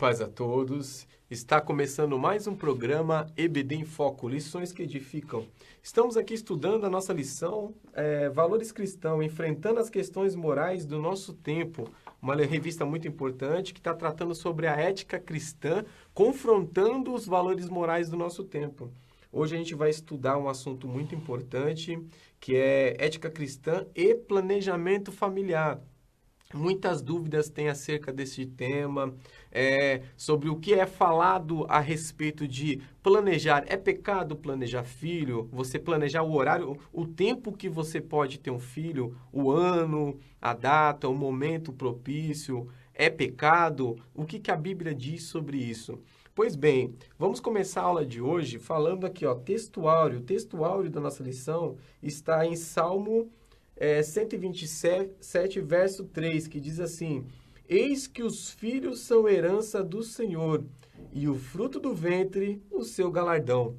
Paz a todos. Está começando mais um programa EBD em Foco, lições que edificam. Estamos aqui estudando a nossa lição Valores Cristãos, enfrentando as questões morais do nosso tempo. Uma revista muito importante que está tratando sobre a ética cristã, confrontando os valores morais do nosso tempo. Hoje a gente vai estudar um assunto muito importante, que é ética cristã e planejamento familiar. Muitas dúvidas tem acerca desse tema, sobre o que é falado a respeito de planejar. É pecado planejar filho? Você planejar o horário, o tempo que você pode ter um filho, o ano, a data, o momento propício. É pecado? O que a Bíblia diz sobre isso? Pois bem, vamos começar a aula de hoje falando aqui, textuário. O textuário da nossa lição está em Salmo 127, verso 3, que diz assim: Eis que os filhos são herança do Senhor, e o fruto do ventre, o seu galardão.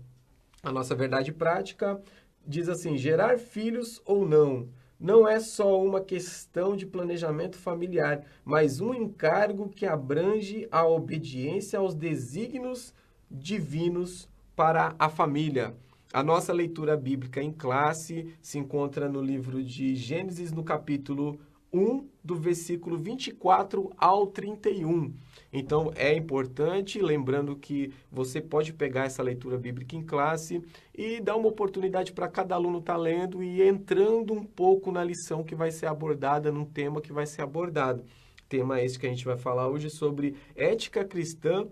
A nossa verdade prática diz assim: gerar filhos ou não é só uma questão de planejamento familiar, mas um encargo que abrange a obediência aos desígnios divinos para a família. A nossa leitura bíblica em classe se encontra no livro de Gênesis, no capítulo 1, do versículo 24 ao 31. Então, é importante, lembrando que você pode pegar essa leitura bíblica em classe e dar uma oportunidade para cada aluno estar lendo e entrando um pouco na lição que vai ser abordada, num tema que vai ser abordado. Tema esse que a gente vai falar hoje sobre ética cristã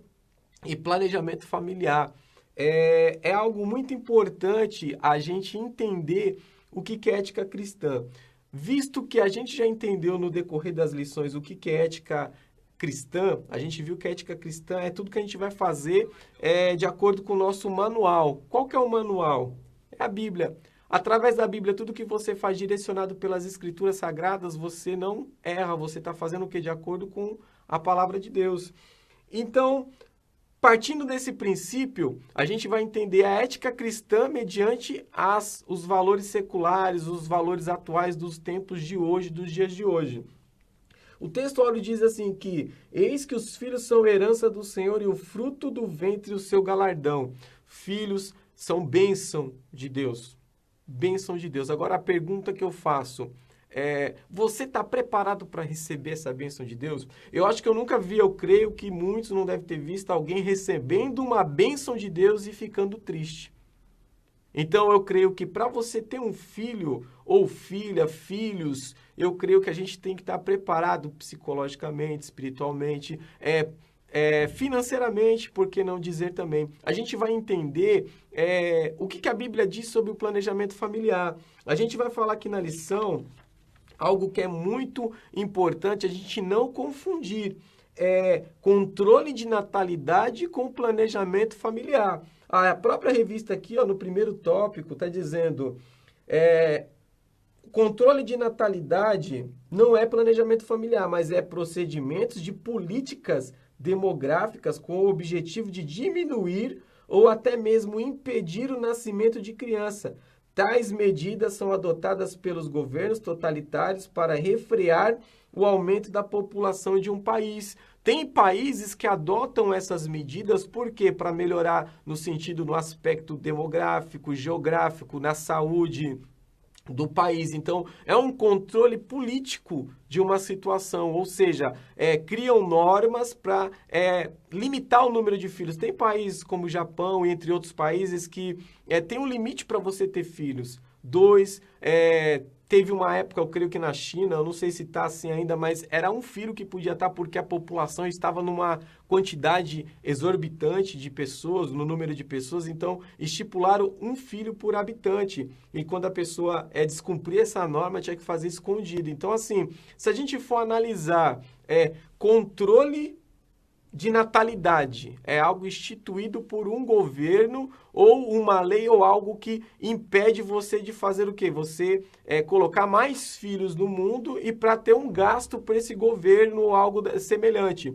e planejamento familiar. É algo muito importante a gente entender o que é ética cristã. Visto que a gente já entendeu no decorrer das lições o que é ética cristã, a gente viu que a ética cristã é tudo que a gente vai fazer de acordo com o nosso manual. Qual que é o manual? É a Bíblia. Através da Bíblia, tudo que você faz direcionado pelas Escrituras Sagradas, você não erra, você está fazendo o que? De acordo com a palavra de Deus. Então, partindo desse princípio, a gente vai entender a ética cristã mediante os valores seculares, os valores atuais dos tempos de hoje, dos dias de hoje. O texto diz assim que: eis que os filhos são herança do Senhor e o fruto do ventre o seu galardão. Filhos são bênção de Deus. Bênção de Deus. Agora a pergunta que eu faço: você está preparado para receber essa bênção de Deus? Eu acho que eu nunca vi, eu creio que muitos não devem ter visto alguém recebendo uma bênção de Deus e ficando triste. Então eu creio que para você ter um filho ou filha, filhos, eu creio que a gente tem que estar preparado psicologicamente, espiritualmente, financeiramente, por que não dizer também. A gente vai entender o que a Bíblia diz sobre o planejamento familiar. A gente vai falar aqui na lição algo que é muito importante a gente não confundir. Controle de natalidade com planejamento familiar. A própria revista aqui, no primeiro tópico, está dizendo: controle de natalidade não é planejamento familiar, mas é procedimentos de políticas demográficas com o objetivo de diminuir ou até mesmo impedir o nascimento de criança. Tais medidas são adotadas pelos governos totalitários para refrear o aumento da população de um país. Tem países que adotam essas medidas, por quê? Para melhorar no aspecto demográfico, geográfico, na saúde do país. Então, é um controle político de uma situação, ou seja, criam normas para limitar o número de filhos. Tem países como o Japão, entre outros países, que tem um limite para você ter filhos. 2, teve uma época, eu creio que na China, eu não sei se está assim ainda, mas era um filho que podia estar porque a população estava numa quantidade exorbitante de pessoas, no número de pessoas, então estipularam um filho por habitante. E quando a pessoa descumprir essa norma, tinha que fazer escondido. Então, assim, se a gente for analisar controle de natalidade, é algo instituído por um governo ou uma lei ou algo que impede você de fazer o quê? Você colocar mais filhos no mundo e para ter um gasto para esse governo ou algo semelhante.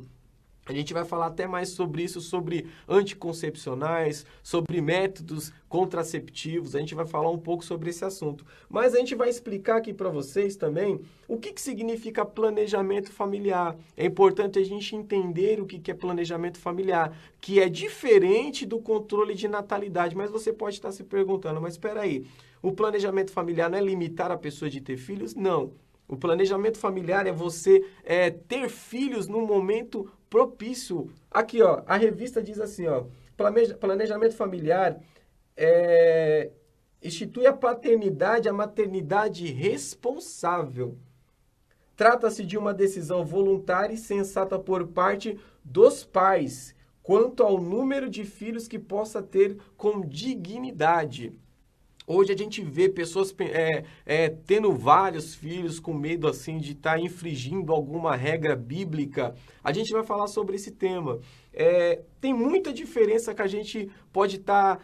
A gente vai falar até mais sobre isso, sobre anticoncepcionais, sobre métodos contraceptivos. A gente vai falar um pouco sobre esse assunto. Mas a gente vai explicar aqui para vocês também o que significa planejamento familiar. É importante a gente entender o que é planejamento familiar, que é diferente do controle de natalidade. Mas você pode estar se perguntando, mas espera aí, o planejamento familiar não é limitar a pessoa de ter filhos? Não. O planejamento familiar é você ter filhos num momento propício. Aqui, ó, a revista diz assim, ó, planejamento familiar institui a paternidade, a maternidade responsável. Trata-se de uma decisão voluntária e sensata por parte dos pais quanto ao número de filhos que possa ter com dignidade. Hoje a gente vê pessoas tendo vários filhos com medo assim de estar infringindo alguma regra bíblica. A gente vai falar sobre esse tema. Tem muita diferença que a gente pode estar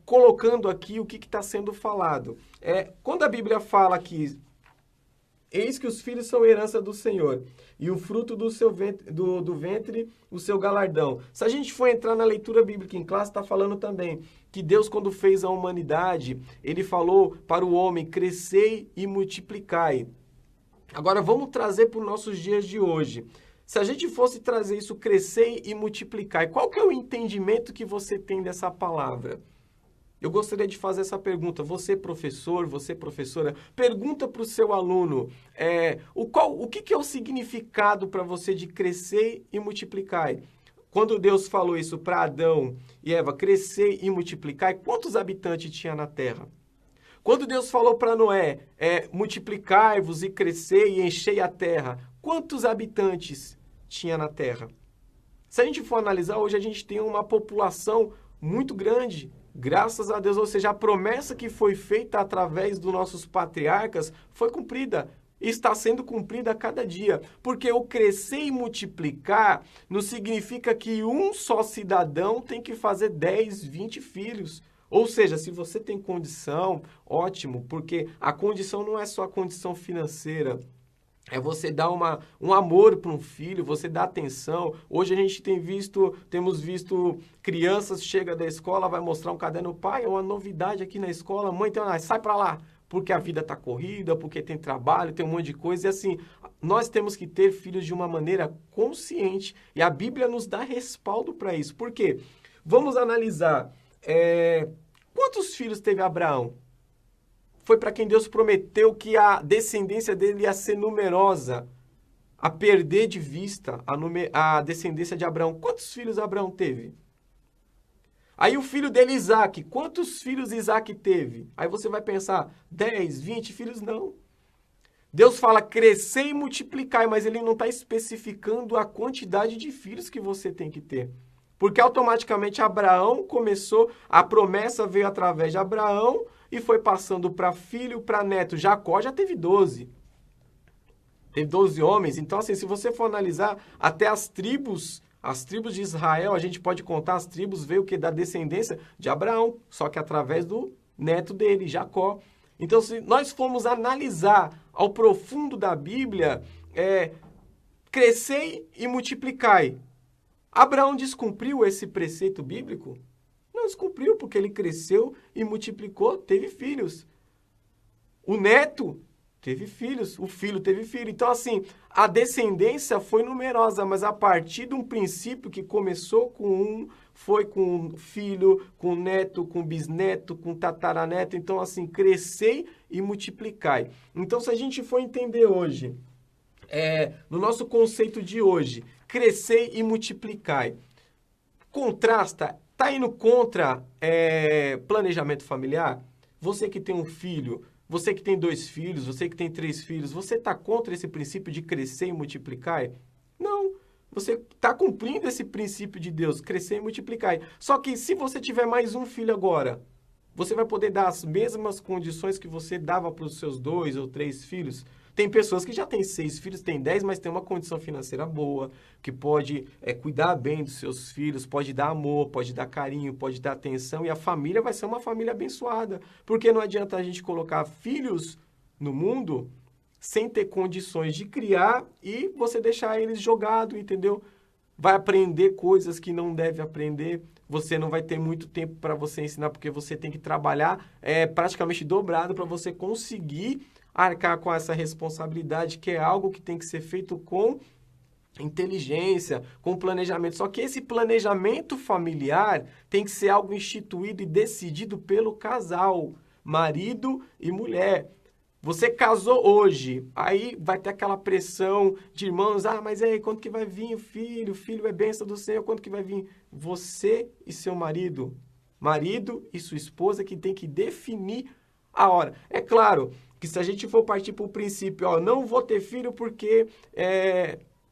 colocando aqui o que está sendo falado. Quando a Bíblia fala que eis que os filhos são herança do Senhor, e o fruto do seu ventre, do ventre, o seu galardão. Se a gente for entrar na leitura bíblica em classe, está falando também que Deus, quando fez a humanidade, ele falou para o homem, crescei e multiplicai. Agora, vamos trazer para os nossos dias de hoje. Se a gente fosse trazer isso, crescei e multiplicai, qual que é o entendimento que você tem dessa palavra? Eu gostaria de fazer essa pergunta. Você, professor, você, professora, pergunta para o seu aluno o que é o significado para você de crescer e multiplicar. Quando Deus falou isso para Adão e Eva, crescer e multiplicar, quantos habitantes tinha na terra? Quando Deus falou para Noé, multiplicai-vos e crescer e enchei a terra, quantos habitantes tinha na terra? Se a gente for analisar, hoje a gente tem uma população muito grande, graças a Deus, ou seja, a promessa que foi feita através dos nossos patriarcas foi cumprida. E está sendo cumprida a cada dia. Porque o crescer e multiplicar não significa que um só cidadão tem que fazer 10, 20 filhos. Ou seja, se você tem condição, ótimo, porque a condição não é só a condição financeira. É você dar um amor para um filho, você dar atenção. Hoje a gente temos visto crianças, chega da escola, vai mostrar um caderno, pai, é uma novidade aqui na escola, mãe, então, sai para lá, porque a vida está corrida, porque tem trabalho, tem um monte de coisa. E assim, nós temos que ter filhos de uma maneira consciente. E a Bíblia nos dá respaldo para isso. Por quê? Vamos analisar. Quantos filhos teve Abraão? Foi para quem Deus prometeu que a descendência dele ia ser numerosa, a perder de vista a descendência de Abraão. Quantos filhos Abraão teve? Aí o filho dele, Isaac, quantos filhos Isaac teve? Aí você vai pensar, 10, 20 filhos? Não. Deus fala crescer e multiplicar, mas ele não está especificando a quantidade de filhos que você tem que ter. Porque automaticamente Abraão começou, a promessa veio através de Abraão e foi passando para filho, para neto. Jacó já teve 12. Teve 12 homens. Então, assim, se você for analisar, até as tribos de Israel, a gente pode contar as tribos, veio o que? Da descendência de Abraão, só que através do neto dele, Jacó. Então, se nós formos analisar ao profundo da Bíblia, crescei e multiplicai. Abraão descumpriu esse preceito bíblico? Não descumpriu, porque ele cresceu e multiplicou, teve filhos. O neto teve filhos, o filho teve filho. Então, assim, a descendência foi numerosa, mas a partir de um princípio que começou com um, foi com filho, com neto, com bisneto, com tataraneto. Então, assim, crescei e multiplicai. Então, se a gente for entender hoje, no nosso conceito de hoje, crescer e multiplicai, contrasta, está indo contra planejamento familiar? Você que tem um filho, você que tem 2 filhos, você que tem 3 filhos, você está contra esse princípio de crescer e multiplicar? Não, você está cumprindo esse princípio de Deus, crescer e multiplicar. Só que se você tiver mais um filho agora, você vai poder dar as mesmas condições que você dava para os seus 2 ou 3 filhos? Tem pessoas que já têm 6 filhos, têm 10, mas tem uma condição financeira boa, que pode cuidar bem dos seus filhos, pode dar amor, pode dar carinho, pode dar atenção, e a família vai ser uma família abençoada. Porque não adianta a gente colocar filhos no mundo sem ter condições de criar e você deixar eles jogados, entendeu? vai aprender coisas que não deve aprender, você não vai ter muito tempo para você ensinar, porque você tem que trabalhar praticamente dobrado para você conseguir arcar com essa responsabilidade, que é algo que tem que ser feito com inteligência, com planejamento. Só que esse planejamento familiar tem que ser algo instituído e decidido pelo casal, marido e mulher. Você casou hoje, aí vai ter aquela pressão de irmãos, mas aí, quando que vai vir o filho? O filho é bênção do Senhor, quando que vai vir? Você e seu marido e sua esposa que tem que definir a hora. É claro que se a gente for partir para o princípio, não vou ter filho porque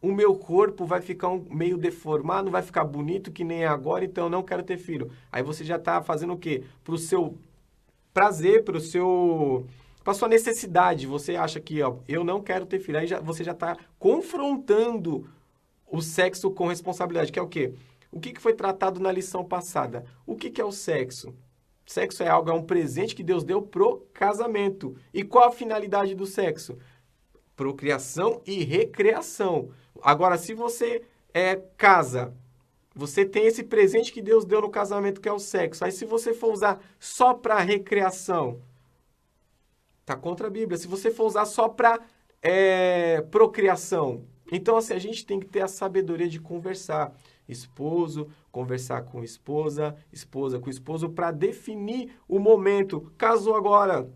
o meu corpo vai ficar meio deformado, não vai ficar bonito que nem é agora, então eu não quero ter filho. Aí você já está fazendo o quê? Para o seu prazer, para a sua necessidade. Você acha que eu não quero ter filho. Aí você já está confrontando o sexo com responsabilidade, que é o quê? O que foi tratado na lição passada? O que é o sexo? Sexo é um presente que Deus deu pro casamento. E qual a finalidade do sexo? Procriação e recreação. Agora, se você casa, você tem esse presente que Deus deu no casamento, que é o sexo. Aí, se você for usar só para recreação, tá contra a Bíblia. Se você for usar só para procriação, então, assim, a gente tem que ter a sabedoria de conversar. Esposo, conversar com esposa, esposa com esposo, para definir o momento. Casou agora.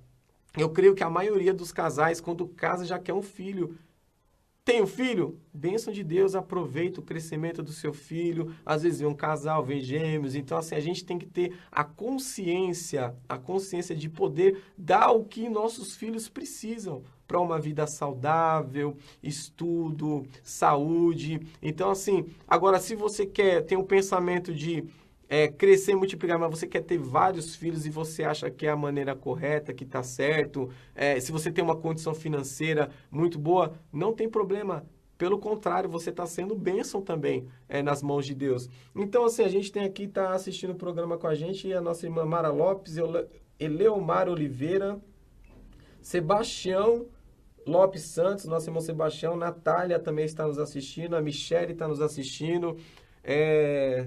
Eu creio que a maioria dos casais, quando casa, já quer um filho. Tem um filho? Bênção de Deus, aproveita o crescimento do seu filho. Às vezes vem um casal, vem gêmeos. Então, assim, a gente tem que ter a consciência de poder dar o que nossos filhos precisam para uma vida saudável, estudo, saúde. Então, assim, agora, se você tem um pensamento de crescer e multiplicar, mas você quer ter vários filhos e você acha que é a maneira correta, que está certo, se você tem uma condição financeira muito boa, não tem problema. Pelo contrário, você está sendo bênção também nas mãos de Deus. Então, assim, a gente tem aqui, está assistindo o programa com a gente, a nossa irmã Mara Lopes, Eleomar Oliveira, Sebastião Lopes Santos, nosso irmão Sebastião, Natália também está nos assistindo, a Michele está nos assistindo,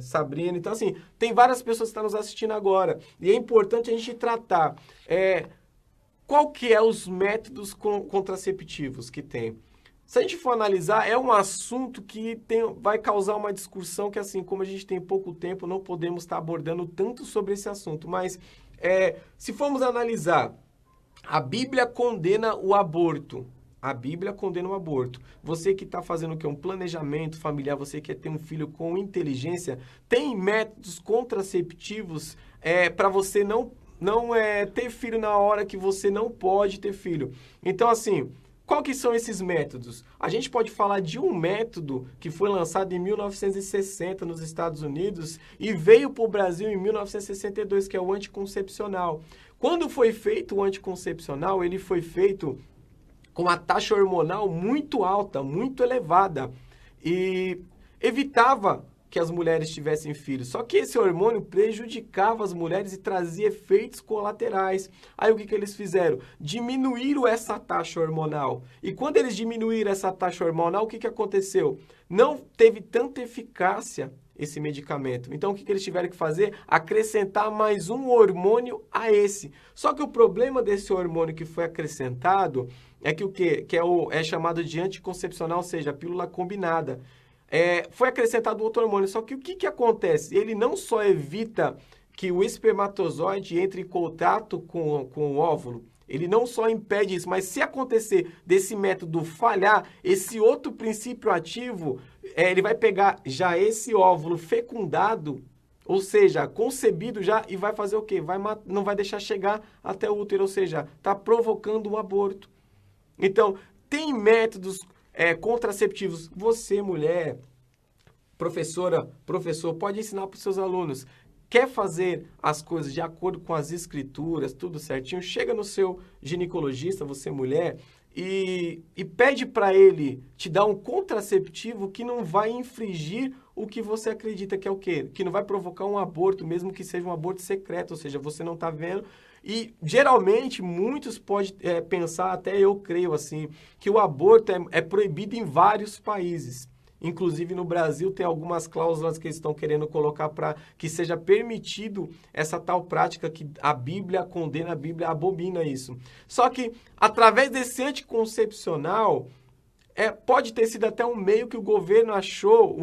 Sabrina. Então, assim, tem várias pessoas que estão nos assistindo agora. E é importante a gente tratar qual que é os métodos contraceptivos que tem. Se a gente for analisar, é um assunto que vai causar uma discussão que, assim, como a gente tem pouco tempo, não podemos estar abordando tanto sobre esse assunto. Mas, se formos analisar, a Bíblia condena o aborto. A Bíblia condena o aborto. Você que está fazendo o quê? Um planejamento familiar, você quer ter um filho com inteligência, tem métodos contraceptivos para você não ter filho na hora que você não pode ter filho. Então, assim, qual que são esses métodos? A gente pode falar de um método que foi lançado em 1960 nos Estados Unidos e veio para o Brasil em 1962, que é o anticoncepcional. Quando foi feito o anticoncepcional, ele foi feito com a taxa hormonal muito alta, muito elevada, e evitava que as mulheres tivessem filhos. Só que esse hormônio prejudicava as mulheres e trazia efeitos colaterais. Aí o que eles fizeram? Diminuíram essa taxa hormonal. E quando eles diminuíram essa taxa hormonal, o que aconteceu? Não teve tanta eficácia esse medicamento. Então, o que eles tiveram que fazer? Acrescentar mais um hormônio a esse. Só que o problema desse hormônio que foi acrescentado é que o quê? Que é chamado de anticoncepcional, ou seja, a pílula combinada. Foi acrescentado outro hormônio, só que o que acontece? Ele não só evita que o espermatozoide entre em contato com o óvulo, ele não só impede isso, mas se acontecer desse método falhar, esse outro princípio ativo, ele vai pegar já esse óvulo fecundado, ou seja, concebido já, e vai fazer o quê? Não vai deixar chegar até o útero, ou seja, está provocando um aborto. Então, tem métodos contraceptivos. Você, mulher, professora, professor, pode ensinar para os seus alunos. Quer fazer as coisas de acordo com as escrituras, tudo certinho, chega no seu ginecologista, você mulher, e pede para ele te dar um contraceptivo que não vai infringir o que você acredita que é o quê? Que não vai provocar um aborto, mesmo que seja um aborto secreto, ou seja, você não está vendo. E, geralmente, muitos podem pensar, até eu creio assim, que o aborto é proibido em vários países. Inclusive, no Brasil, tem algumas cláusulas que eles estão querendo colocar para que seja permitido essa tal prática que a Bíblia condena, a Bíblia abomina isso. Só que, através desse anticoncepcional, pode ter sido até um meio que o governo achou,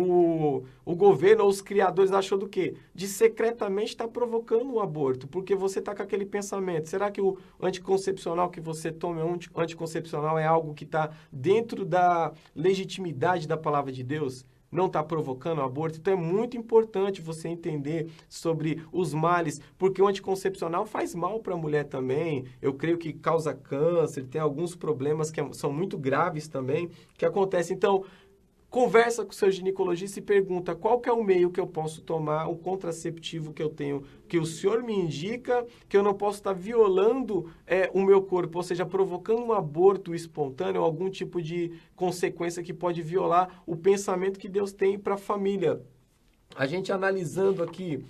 o governo ou os criadores achou do quê? De secretamente estar provocando um aborto, porque você está com aquele pensamento, será que o anticoncepcional que você toma, anticoncepcional é algo que está dentro da legitimidade da palavra de Deus? Não está provocando o aborto? Então é muito importante você entender sobre os males, porque o anticoncepcional faz mal para a mulher também. Eu creio que causa câncer, tem alguns problemas que são muito graves também que acontecem. Então, conversa com o seu ginecologista e pergunta qual que é o meio que eu posso tomar, o contraceptivo que eu tenho, que o senhor me indica, que eu não posso estar violando o meu corpo, ou seja, provocando um aborto espontâneo, algum tipo de consequência que pode violar o pensamento que Deus tem para a família. A gente analisando aqui,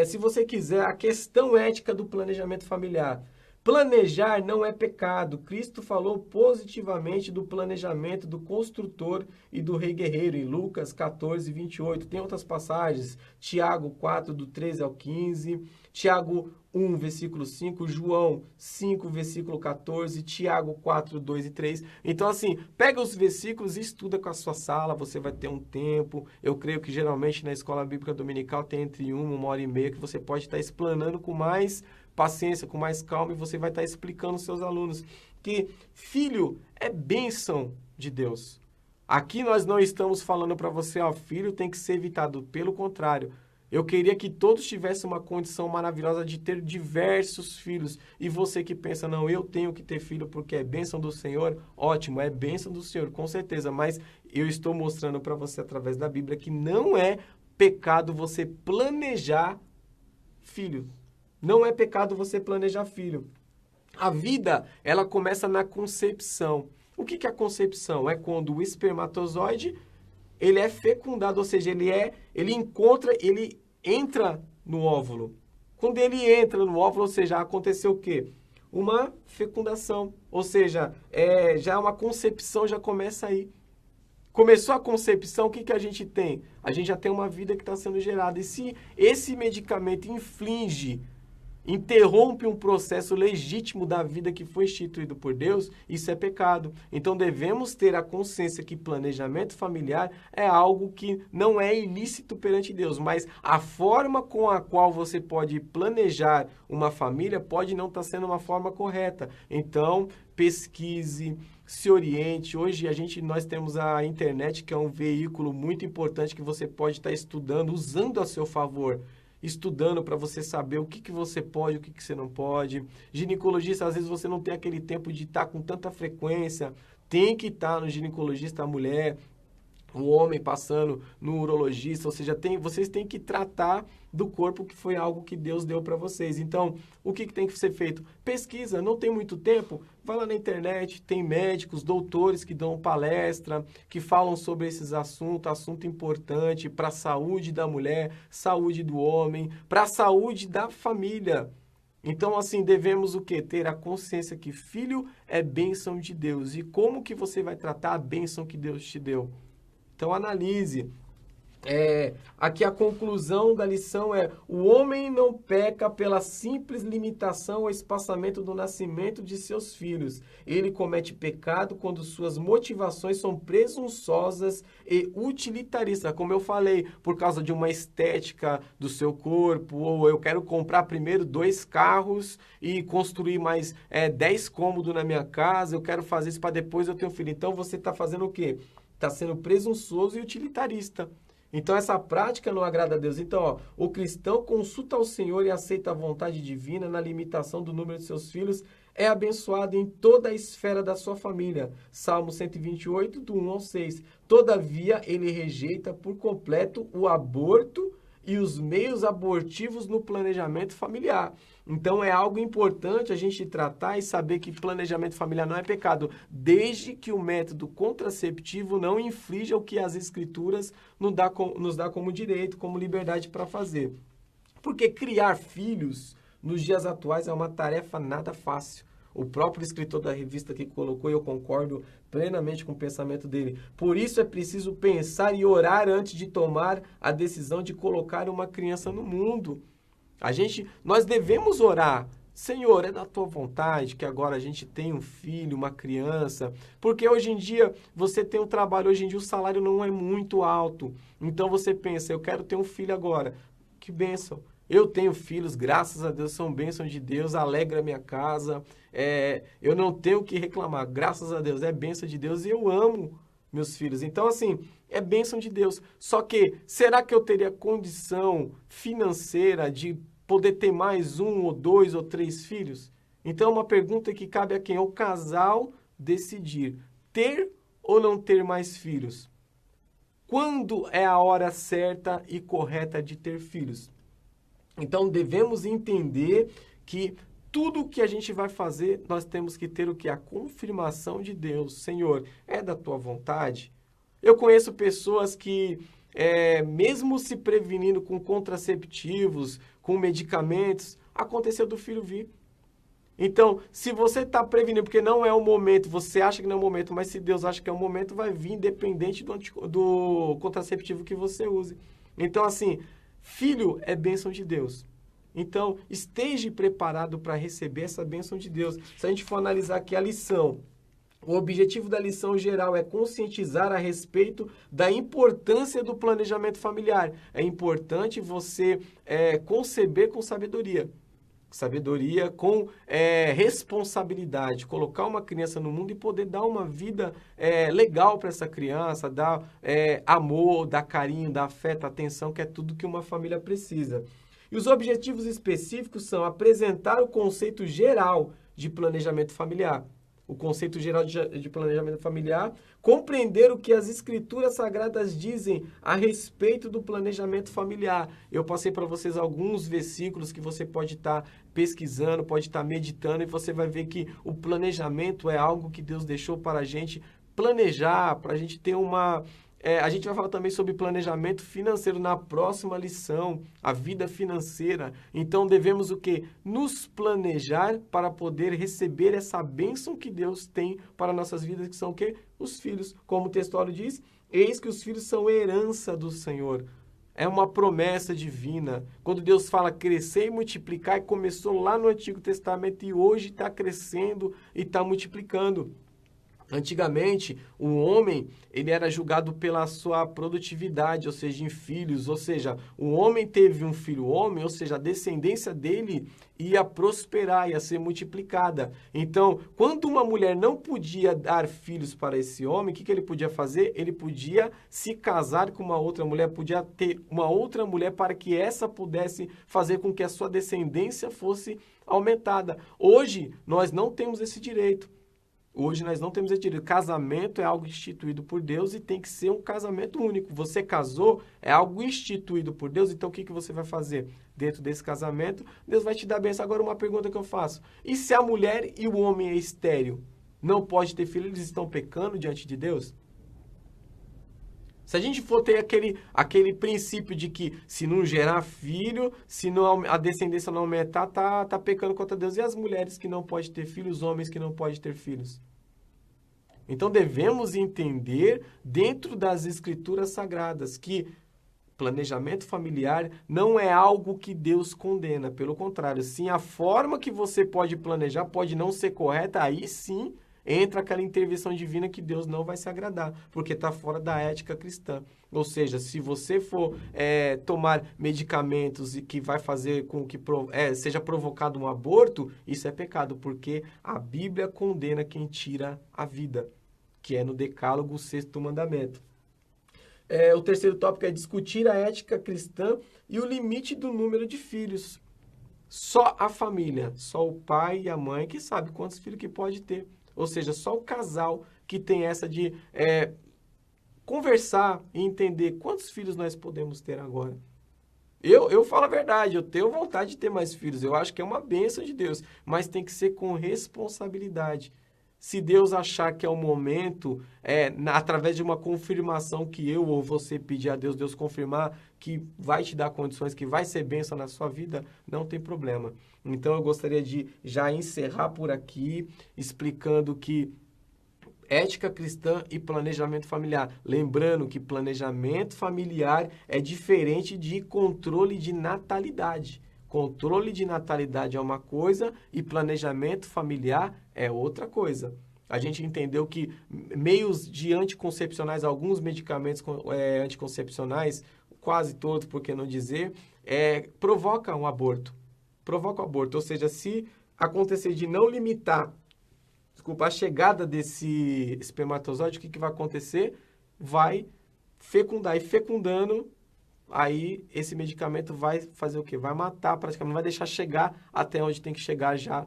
se você quiser, a questão ética do planejamento familiar. Planejar não é pecado. Cristo falou positivamente do planejamento do construtor e do rei guerreiro, em Lucas 14, 28. Tem outras passagens, Tiago 4, do 13 ao 15, Tiago 1, versículo 5, João 5, versículo 14, Tiago 4, 2 e 3. Então, assim, pega os versículos e estuda com a sua sala, você vai ter um tempo. Eu creio que geralmente na escola bíblica dominical tem entre 1 hora e meia que você pode estar explanando com mais paciência, com mais calma, e você vai estar explicando aos seus alunos que filho é bênção de Deus. Aqui nós não estamos falando para você, filho tem que ser evitado. Pelo contrário, eu queria que todos tivessem uma condição maravilhosa de ter diversos filhos. E você que pensa, não, eu tenho que ter filho porque é bênção do Senhor, ótimo, é bênção do Senhor, com certeza. Mas eu estou mostrando para você através da Bíblia que não é pecado você planejar filho. Não é pecado você planejar filho. A vida, ela começa na concepção. O que é a concepção? É quando o espermatozoide, ele é fecundado, ou seja, ele entra no óvulo. Quando ele entra no óvulo, ou seja, aconteceu o quê? Uma fecundação, ou seja, já uma concepção já começa aí. Começou a concepção, o que a gente tem? A gente já tem uma vida que está sendo gerada. E se esse medicamento interrompe um processo legítimo da vida que foi instituído por Deus, isso é pecado. Então devemos ter a consciência que planejamento familiar é algo que não é ilícito perante Deus, mas a forma com a qual você pode planejar uma família pode não estar sendo uma forma correta. Então, pesquise, se oriente. Hoje nós temos a internet, que é um veículo muito importante que você pode estar estudando, usando a seu favor. Estudando para você saber o que você pode, o que você não pode. Ginecologista, às vezes você não tem aquele tempo de estar com tanta frequência. Tem que estar no ginecologista, a mulher, o homem passando no urologista. Ou seja, vocês têm que tratar do corpo, que foi algo que Deus deu para vocês. Então, o que tem que ser feito? Pesquisa, não tem muito tempo? Vai lá na internet, tem médicos, doutores que dão palestra, que falam sobre esses assuntos, assunto importante para a saúde da mulher, saúde do homem, para a saúde da família. Então, assim, devemos o quê? Ter a consciência que filho é bênção de Deus. E como que você vai tratar a bênção que Deus te deu? Então, analise. Aqui a conclusão da lição é: o homem não peca pela simples limitação ao espaçamento do nascimento de seus filhos. Ele comete pecado quando suas motivações são presunçosas e utilitaristas. Como eu falei, por causa de uma estética do seu corpo, ou eu quero comprar primeiro 2 carros e construir mais 10 cômodos na minha casa, eu quero fazer isso para depois eu ter um filho. Então você está fazendo o quê? Está sendo presunçoso e utilitarista. Então, essa prática não agrada a Deus. Então, o cristão consulta ao Senhor e aceita a vontade divina na limitação do número de seus filhos, é abençoado em toda a esfera da sua família. Salmo 128, do 1 ao 6. Todavia, ele rejeita por completo o aborto e os meios abortivos no planejamento familiar. Então, é algo importante a gente tratar e saber que planejamento familiar não é pecado, desde que o método contraceptivo não infrinja o que as Escrituras nos dá como direito, como liberdade para fazer. Porque criar filhos nos dias atuais é uma tarefa nada fácil. o próprio escritor da revista que colocou, e eu concordo plenamente com o pensamento dele. Por isso é preciso pensar e orar antes de tomar a decisão de colocar uma criança no mundo. Nós devemos orar. Senhor, é da tua vontade que agora a gente tenha um filho, uma criança, porque hoje em dia você tem um trabalho, hoje em dia o salário não é muito alto, então você pensa, eu quero ter um filho agora, que bênção, eu tenho filhos, graças a Deus, são bênçãos de Deus, alegra a minha casa, eu não tenho o que reclamar, graças a Deus, é bênção de Deus e eu amo meus filhos, então assim, é bênção de Deus, só que será que eu teria condição financeira de poder ter mais 1, ou 2, ou 3 filhos? Então, uma pergunta que cabe a quem? Ao casal decidir ter ou não ter mais filhos. Quando é a hora certa e correta de ter filhos? Então, devemos entender que tudo que a gente vai fazer, nós temos que ter o que? A confirmação de Deus. Senhor, é da tua vontade? Eu conheço pessoas que, mesmo se prevenindo com contraceptivos, com medicamentos, aconteceu do filho vir. Então, se você está prevenindo, porque não é o momento, você acha que não é o momento, mas se Deus acha que é o momento, vai vir independente do contraceptivo que você use. Então, assim, filho é bênção de Deus. Então, esteja preparado para receber essa bênção de Deus. Se a gente for analisar aqui a lição, o objetivo da lição geral é conscientizar a respeito da importância do planejamento familiar. É importante você conceber com sabedoria. Sabedoria com responsabilidade. Colocar uma criança no mundo e poder dar uma vida legal para essa criança, dar amor, dar carinho, dar afeto, atenção, que é tudo que uma família precisa. E os objetivos específicos são apresentar o conceito geral de planejamento familiar. O conceito geral de planejamento familiar, compreender o que as escrituras sagradas dizem a respeito do planejamento familiar. Eu passei para vocês alguns versículos que você pode estar pesquisando, pode estar meditando, e você vai ver que o planejamento é algo que Deus deixou para a gente planejar, para a gente ter uma... a gente vai falar também sobre planejamento financeiro na próxima lição, a vida financeira. Então, devemos o quê? Nos planejar para poder receber essa bênção que Deus tem para nossas vidas, que são o quê? Os filhos. Como o textuário diz, eis que os filhos são herança do Senhor. É uma promessa divina. Quando Deus fala crescer e multiplicar, começou lá no Antigo Testamento e hoje está crescendo e está multiplicando. Antigamente, o homem, ele era julgado pela sua produtividade, ou seja, em filhos, ou seja, o homem teve um filho homem, ou seja, a descendência dele ia prosperar, ia ser multiplicada. Então, quando uma mulher não podia dar filhos para esse homem, o que ele podia fazer? Ele podia se casar com uma outra mulher, podia ter uma outra mulher para que essa pudesse fazer com que a sua descendência fosse aumentada. Hoje, nós não temos esse direito. Hoje nós não temos esse direito. Casamento é algo instituído por Deus e tem que ser um casamento único. Você casou, é algo instituído por Deus, então o que você vai fazer dentro desse casamento? Deus vai te dar bênção. Agora uma pergunta que eu faço. E se a mulher e o homem é estéril? Não pode ter filho, eles estão pecando diante de Deus? Se a gente for ter aquele princípio de que se não gerar filho, se não, a descendência não aumentar, tá pecando contra Deus. E as mulheres que não podem ter filhos, os homens que não podem ter filhos? Então devemos entender dentro das escrituras sagradas que planejamento familiar não é algo que Deus condena. Pelo contrário, sim, a forma que você pode planejar pode não ser correta, aí sim entra aquela intervenção divina que Deus não vai se agradar, porque está fora da ética cristã. Ou seja, se você for tomar medicamentos e que vai fazer com que seja provocado um aborto, isso é pecado, porque a Bíblia condena quem tira a vida, que é no Decálogo, o 6º mandamento. O terceiro tópico é discutir a ética cristã e o limite do número de filhos. Só a família, só o pai e a mãe que sabe quantos filhos que pode ter. Ou seja, só o casal que tem essa de conversar e entender quantos filhos nós podemos ter agora. Eu falo a verdade, eu tenho vontade de ter mais filhos, eu acho que é uma bênção de Deus, mas tem que ser com responsabilidade. Se Deus achar que é o momento, através de uma confirmação que eu ou você pedir a Deus, Deus confirmar que vai te dar condições, que vai ser bênção na sua vida, não tem problema. Então eu gostaria de já encerrar por aqui, explicando que ética cristã e planejamento familiar. Lembrando que planejamento familiar é diferente de controle de natalidade. Controle de natalidade é uma coisa e planejamento familiar é outra coisa. A gente entendeu que meios de anticoncepcionais, alguns medicamentos anticoncepcionais, quase todos, por que não dizer, provocam um aborto. Provoca o aborto. Ou seja, se acontecer de não limitar a chegada desse espermatozoide, o que vai acontecer? Vai fecundar. E fecundando, aí esse medicamento vai fazer o quê? Vai matar praticamente, vai deixar chegar até onde tem que chegar já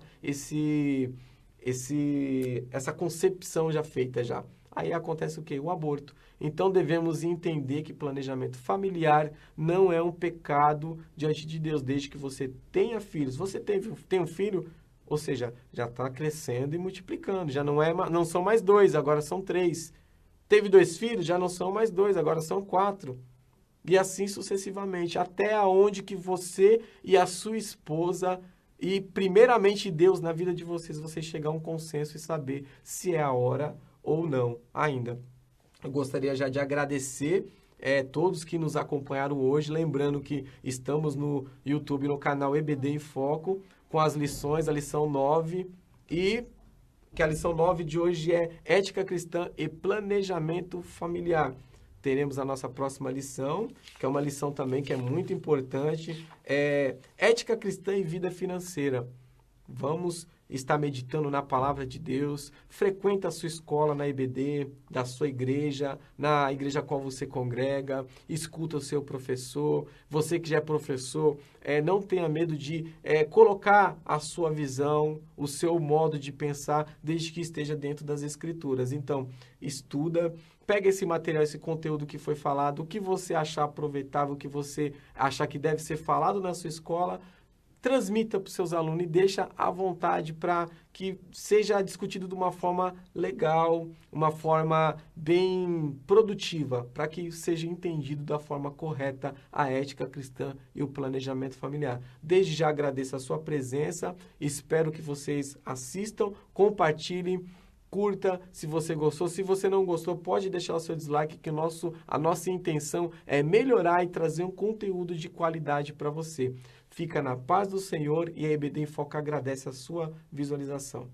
essa concepção já feita já. Aí acontece o quê? O aborto. Então devemos entender que planejamento familiar não é um pecado diante de Deus, desde que você tenha filhos. Você tem um filho, ou seja, já está crescendo e multiplicando. Já não são mais 2, agora são 3. Teve 2 filhos, já não são mais 2, agora são 4. E assim sucessivamente, até aonde que você e a sua esposa e primeiramente Deus na vida de vocês chegar a um consenso e saber se é a hora ou não ainda. Eu gostaria já de agradecer todos que nos acompanharam hoje, lembrando que estamos no YouTube, no canal EBD em Foco, com as lições, a lição 9, e que a lição 9 de hoje é Ética Cristã e Planejamento Familiar. Teremos a nossa próxima lição, que é uma lição também que é muito importante, Ética Cristã e Vida Financeira. Vamos estar meditando na Palavra de Deus, frequenta a sua escola na EBD, da sua igreja, na igreja a qual você congrega, escuta o seu professor. Você que já é professor, não tenha medo de colocar a sua visão, o seu modo de pensar, desde que esteja dentro das Escrituras. Então, estuda, pega esse material, esse conteúdo que foi falado, o que você achar aproveitável, o que você achar que deve ser falado na sua escola, transmita para os seus alunos e deixa à vontade para que seja discutido de uma forma legal, uma forma bem produtiva, para que seja entendido da forma correta a ética cristã e o planejamento familiar. Desde já agradeço a sua presença, espero que vocês assistam, compartilhem, curta se você gostou. Se você não gostou, pode deixar o seu dislike, que a nossa intenção é melhorar e trazer um conteúdo de qualidade para você. Fica na paz do Senhor e a EBD em Foco agradece a sua visualização.